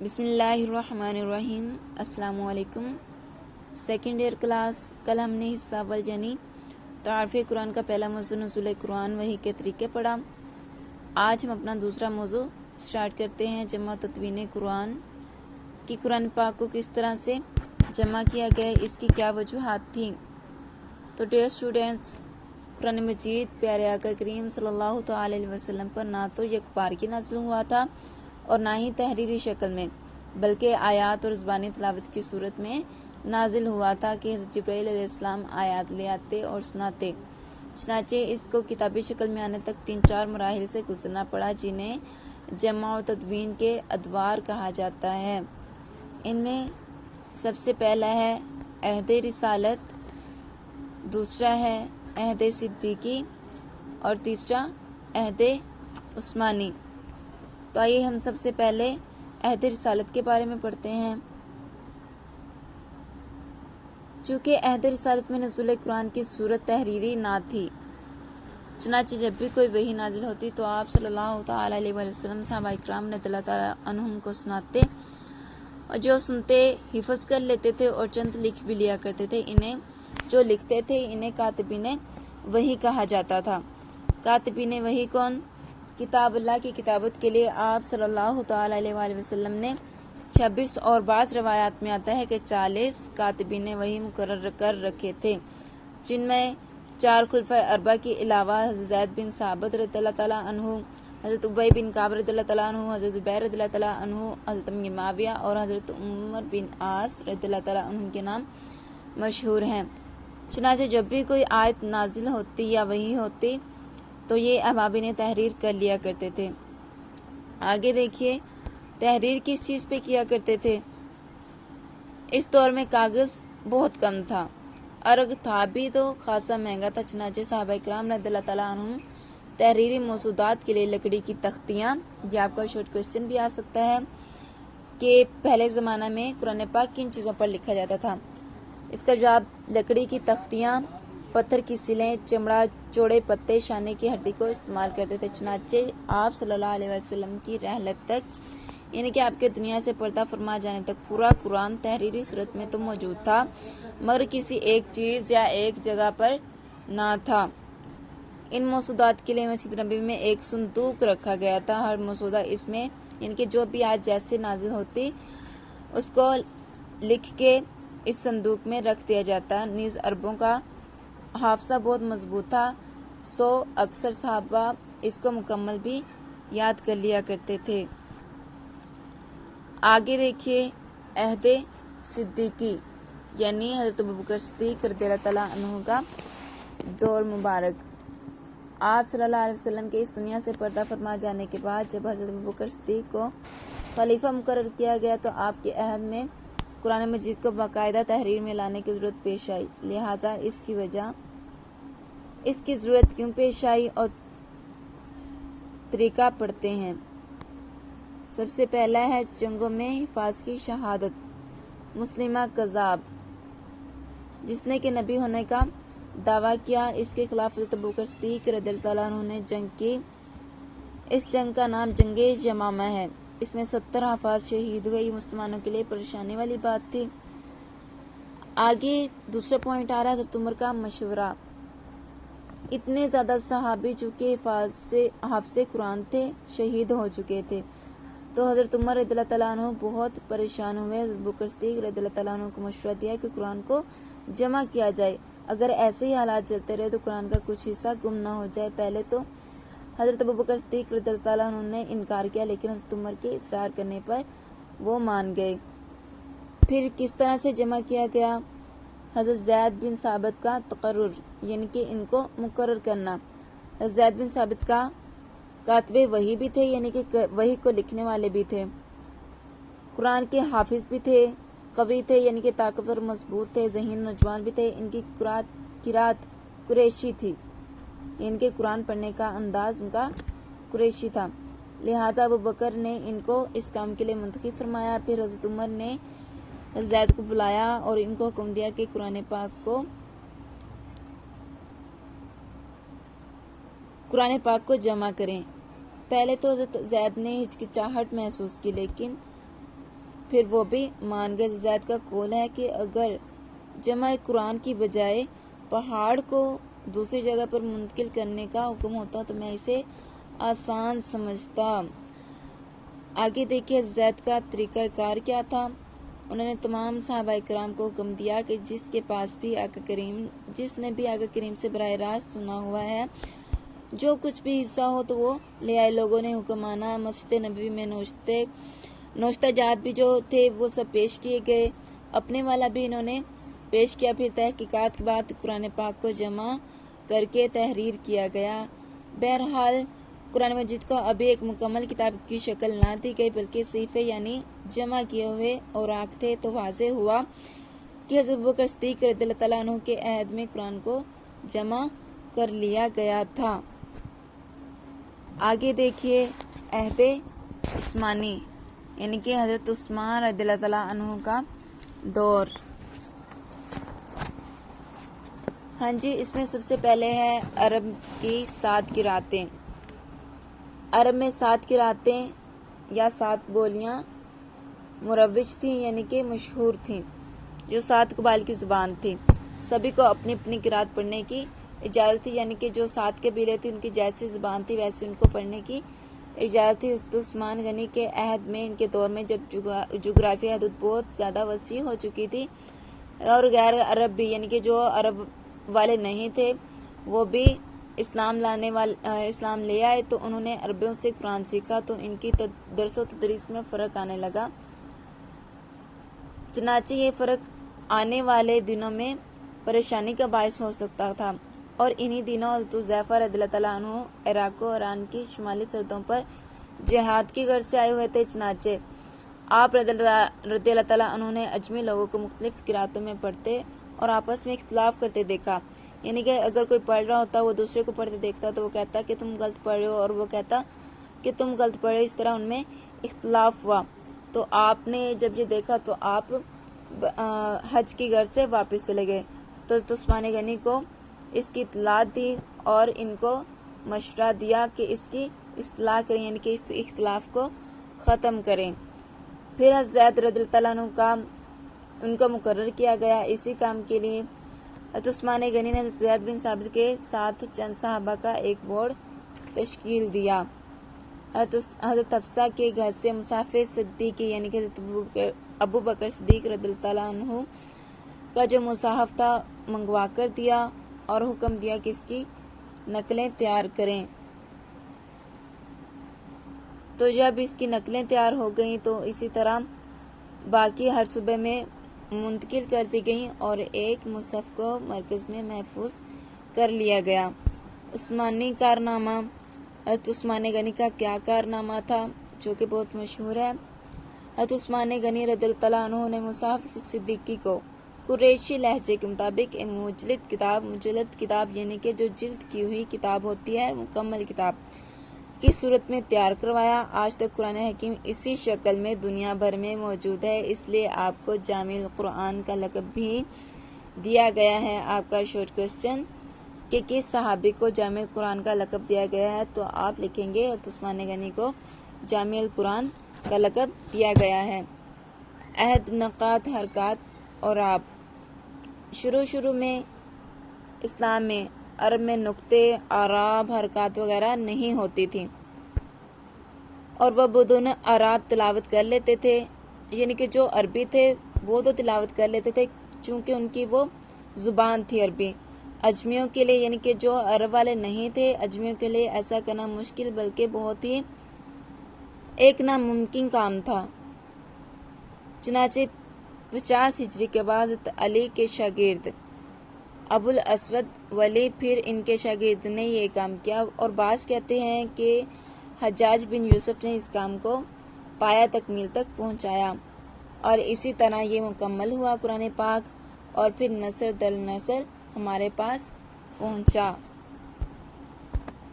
بسم اللہ الرحمن الرحیم۔ السلام علیکم۔ سیکنڈ ایئر کلاس، کل ہم نے حصہ اول یعنی تعارف قرآن کا پہلا موضوع نزول قرآن وحی کے طریقے پڑھا۔ آج ہم اپنا دوسرا موضوع سٹارٹ کرتے ہیں، جمع تدوین قرآن کی قرآن پاک کو کس طرح سے جمع کیا گیا، اس کی کیا وجوہات تھیں۔ تو ڈیئر اسٹوڈینٹس، قرآن مجید پیارے آقا کریم صلی اللہ تعالی علیہ وسلم پر نہ تو یک بار کی نازل ہوا تھا اور نہ ہی تحریری شکل میں، بلکہ آیات اور زبانی تلاوت کی صورت میں نازل ہوا تھا کہ حضرت جبرائیل علیہ السلام آیات لے آتے اور سناتے۔ چنانچہ اس کو کتابی شکل میں آنے تک 3-4 مراحل سے گزرنا پڑا، جنہیں جمع و تدوین کے ادوار کہا جاتا ہے۔ ان میں سب سے پہلا ہے عہد رسالت، دوسرا ہے عہد صدیقی اور تیسرا عہد عثمانی۔ تو آئیے ہم سب سے پہلے عہد رسالت کے بارے میں پڑھتے ہیں۔ چونکہ عہد رسالت میں نزول قرآن کی صورت تحریری نہ تھی، چنانچہ جب بھی کوئی وحی نازل ہوتی تو آپ صلی اللہ تعالی علیہ وسلم صحابہ اکرام رضی اللہ تعالی عنہم کو سناتے، اور جو سنتے حفظ کر لیتے تھے اور چند لکھ بھی لیا کرتے تھے۔ انہیں جو لکھتے تھے انہیں کاتبین وحی کہا جاتا تھا۔ کاتبین وحی کون؟ کتاب اللہ کی کتابت کے لیے آپ صلی اللہ تعالی علیہ وآلہ وسلم نے 26 اور بعض روایات میں آتا ہے کہ 40 کاتبین وحی مقرر کر رکھے تھے، جن میں 4 خلفائے اربعہ کے علاوہ حضرت زید بن ثابت رضی اللہ تعالیٰ عنہ، حضرت ابی بن کعب رضی اللہ تعالیٰ عنہ، حضرت زبیر رضی اللہ تعالیٰ عنہ، حضرت معاویہ اور حضرت عمر بن عاص رضی اللہ تعالیٰ عنہ کے نام مشہور ہیں۔ چنانچہ جب بھی کوئی آیت نازل ہوتی یا وحی ہوتی تو یہ احباب نے تحریر کر لیا کرتے تھے۔ آگے دیکھیے، تحریر کس چیز پہ کیا کرتے تھے؟ اس دور میں کاغذ بہت کم تھا، اور تھا بھی تو خاصا مہنگا تھا۔ چنانچہ صحابہ اکرام رضی اللہ تعالیٰ عنہم تحریری موضوعات کے لیے لکڑی کی تختیاں، یہ آپ کا شارٹ کوسچن بھی آ سکتا ہے کہ پہلے زمانہ میں قرآن پاک کن چیزوں پر لکھا جاتا تھا۔ اس کا جواب لکڑی کی تختیاں، پتھر کی سلیں، چمڑا، چوڑے پتے، شانے کی ہڈی کو استعمال کرتے تھے۔ چنانچہ آپ صلی اللہ علیہ وسلم کی رحلت تک، یعنی کہ آپ کے دنیا سے پردہ فرما جانے تک، پورا قرآن تحریری صورت میں تو موجود تھا، مگر کسی ایک چیز یا ایک جگہ پر نہ تھا۔ ان مسودات کے لیے مسجد نبوی میں ایک صندوق رکھا گیا تھا۔ ہر مسودہ اس میں، یعنی کہ جو بھی آیت جیسے نازل ہوتی اس کو لکھ کے اس صندوق میں رکھ دیا جاتا۔ نیز عربوں کا حافظہ بہت مضبوط تھا، سو اکثر صحابہ اس کو مکمل بھی یاد کر لیا کرتے تھے۔ آگے دیکھیے، عہد صدیقی یعنی حضرت ابوبکر صدیق رضی اللہ تعالیٰ عنہ کا دور مبارک۔ آپ صلی اللہ علیہ وسلم کے اس دنیا سے پردہ فرما جانے کے بعد جب حضرت ابوبکر صدیق کو خلیفہ مقرر کیا گیا تو آپ کے عہد میں قرآن مجید کو باقاعدہ تحریر میں لانے کی ضرورت پیش آئی۔ لہٰذا اس کی ضرورت کیوں پیش آئی اور طریقہ پڑھتے ہیں۔ سب سے پہلا ہے جنگوں میں حفاظ کی شہادت۔ مسلمہ کذاب، جس نے کہ نبی ہونے کا دعویٰ کیا، اس کے خلاف حضرت ابوبکر صدیق رضی اللہ تعالیٰ عنہ نے جنگ کی۔ اس جنگ کا نام جنگ یمامہ ہے۔ اس میں 70 حفاظ شہید ہوئے۔ یہ مسلمانوں کے لیے پریشانی والی بات تھی۔ آگے دوسرا پوائنٹ آ رہا ہے حضرت عمر کا مشورہ۔ اتنے زیادہ صحابی چونکہ حافظ قرآن تھے، شہید ہو چکے تھے، تو حضرت عمر رضی اللہ تعالیٰ عنہ بہت پریشان ہوئے۔ حضرت ابوبکر صدیق رضی اللہ تعالیٰ عنہ کو مشورہ دیا کہ قرآن کو جمع کیا جائے، اگر ایسے ہی حالات چلتے رہے تو قرآن کا کچھ حصہ گم نہ ہو جائے۔ پہلے تو حضرت ابوبکر صدیق رضی اللہ تعالیٰ عنہ نے انکار کیا، لیکن حضرت عمر کے اصرار کرنے پر وہ مان گئے۔ پھر کس طرح سے جمع کیا گیا؟ حضرت زید بن ثابت کا تقرر، یعنی کہ ان کو مقرر کرنا۔ حضرت زید بن ثابت کا کاتب وحی بھی تھے، یعنی کہ وحی کو لکھنے والے بھی تھے، قرآن کے حافظ بھی تھے، قوی تھے، یعنی کہ طاقتور مضبوط تھے، ذہین نوجوان بھی تھے۔ ان کی قرات قریشی تھی، ان کے قرآن پڑھنے کا انداز ان کا قریشی تھا، لہٰذا ابوبکر نے ان کو اس کام کے لیے منتخب فرمایا۔ پھر حضرت عمر نے زید کو بلایا اور ان کو حکم دیا کہ قرآن پاک کو جمع کریں۔ پہلے تو حضرت زید نے ہچکچاہٹ محسوس کی، لیکن پھر وہ بھی مان گئے۔ زید کا قول ہے کہ اگر جمع قرآن کی بجائے پہاڑ کو دوسری جگہ پر منتقل کرنے کا حکم ہوتا تو میں اسے آسان سمجھتا۔ آگے دیکھیے زید کا طریقہ کار کیا تھا۔ انہوں نے تمام صحابہ کرام کو حکم دیا کہ جس نے بھی آقا کریم سے براہ راست سنا ہوا ہے جو کچھ بھی حصہ ہو تو وہ لے آئے۔ لوگوں نے حکم مانا۔ مسجد نبوی میں نوشتہ جات بھی جو تھے وہ سب پیش کیے گئے، اپنے والا بھی انہوں نے پیش کیا۔ پھر تحقیقات کے بعد قرآن پاک کو جمع کر کے تحریر کیا گیا۔ بہرحال قرآن مجید کو ابھی ایک مکمل کتاب کی شکل نہ دی گئی بلکہ صحیفے یعنی جمع کیے ہوئے اوراق تھے، تو واضح ہوا کہ حضرت ابوبکر صدیق رضی اللہ تعالیٰ عنہ کے عہد میں قرآن کو جمع کر لیا گیا تھا۔ آگے دیکھیے عہد عثمانی یعنی کہ حضرت عثمان رضی اللہ تعالیٰ عنہ کا دور۔ ہاں جی، اس میں سب سے پہلے ہے عرب کی 7 قراتیں۔ عرب میں 7 قراتیں یا 7 بولیاں مروج تھیں یعنی کہ مشہور تھیں، جو 7 قبائل کی زبان تھی۔ سبھی کو اپنی اپنی قرات پڑھنے کی اجازت تھی، یعنی کہ جو 7 قبیلے تھے ان کی جیسی زبان تھی ویسے ان کو پڑھنے کی اجازت تھی۔ حضرت عثمان غنی کے عہد میں، ان کے دور میں جب جغرافیائی حدود بہت زیادہ وسیع ہو چکی تھی اور غیر عرب بھی یعنی کہ جو عرب والے نہیں تھے وہ بھی اسلام لے آئے، تو انہوں نے عربیوں سے قرآن سیکھا، تو ان کی درس و تدریس میں فرق آنے لگا۔ چنانچہ یہ فرق آنے والے دنوں میں پریشانی کا باعث ہو سکتا تھا، اور انہی دنوں حضرت حذیفہ رضی اللہ تعالیٰ عنہ عراق و ایران کی شمالی سرحدوں پر جہاد کی غرض سے آئے ہوئے تھے۔ چنانچہ آپ رضی اللہ تعالیٰ عنہ نے اجمی لوگوں کو مختلف قراتوں میں پڑھتے اور آپس میں اختلاف کرتے دیکھا، یعنی کہ اگر کوئی پڑھ رہا ہوتا وہ دوسرے کو پڑھتے دیکھتا تو وہ کہتا کہ تم غلط پڑھ رہے ہو، اور وہ کہتا کہ تم غلط پڑھ رہے ہو۔ اس طرح ان میں اختلاف ہوا، تو آپ نے جب یہ دیکھا تو آپ حج کی غرض سے واپس چلے گئے، تو حضرت عثمان غنی کو اس کی اطلاع دی اور ان کو مشورہ دیا کہ اس کی اصلاح کریں، یعنی کہ اس اختلاف کو ختم کریں۔ پھر حضرت زید رضی اللہ تعالیٰ عنہ ان کو مقرر کیا گیا اسی کام کے لیے۔ حضرت عثمان غنی نے حضرت زید بن ثابت کے ساتھ چند صحابہ کا ایک بورڈ تشکیل دیا۔ حضرت حفصہ کے گھر سے مصحف صدیقی یعنی کہ حضرت ابو بکر صدیق رضی اللہ تعالیٰ عنہ کا جو مصحف تھا منگوا کر دیا اور حکم دیا کہ اس کی نقلیں تیار کریں۔ تو جب اس کی نقلیں تیار ہو گئیں تو اسی طرح باقی ہر صوبے میں منتقل کر دی گئیں اور ایک مصحف کو مرکز میں محفوظ کر لیا گیا۔ عثمانی کارنامہ۔ حضرت عثمان غنی کا کیا کارنامہ تھا جو کہ بہت مشہور ہے؟ حضرت عثمان غنی رضی اللہ تعالیٰ عنہ نے مصحف صدیقی کو قریشی لہجے کے مطابق ایک مجلد کتاب یعنی کہ جو جلد کی ہوئی کتاب ہوتی ہے، مکمل کتاب کی صورت میں تیار کروایا۔ آج تک قرآن حکیم اسی شکل میں دنیا بھر میں موجود ہے، اس لیے آپ کو جامع القرآن کا لقب بھی دیا گیا ہے۔ آپ کا شارٹ کوسچن کہ کس صحابی کو جامع القرآن کا لقب دیا گیا ہے، تو آپ لکھیں گے حضرت عثمان غنی کو جامع القرآن کا لقب دیا گیا ہے۔ عہد، نقاط، حرکات اور آپ۔ شروع میں اسلام میں عرب میں نقطے، اعراب، حرکات وغیرہ نہیں ہوتی تھی اور وہ بدون اعراب تلاوت کر لیتے تھے، یعنی کہ جو عربی تھے وہ تو تلاوت کر لیتے تھے چونکہ ان کی وہ زبان تھی عربی۔ اجمیوں کے لیے یعنی کہ جو عرب والے نہیں تھے، اجمیوں کے لیے ایسا کرنا مشکل بلکہ بہت ہی ایک ناممکن کام تھا۔ چنانچہ 50 ہجری کے بعد حضرت علی کے شاگرد ابو الاسود ولی پھر ان کے شاگرد نے یہ کام کیا، اور بعض کہتے ہیں کہ حجاج بن یوسف نے اس کام کو پایہ تکمیل تک پہنچایا، اور اسی طرح یہ مکمل ہوا قرآن پاک، اور پھر نسل در نسل ہمارے پاس پہنچا۔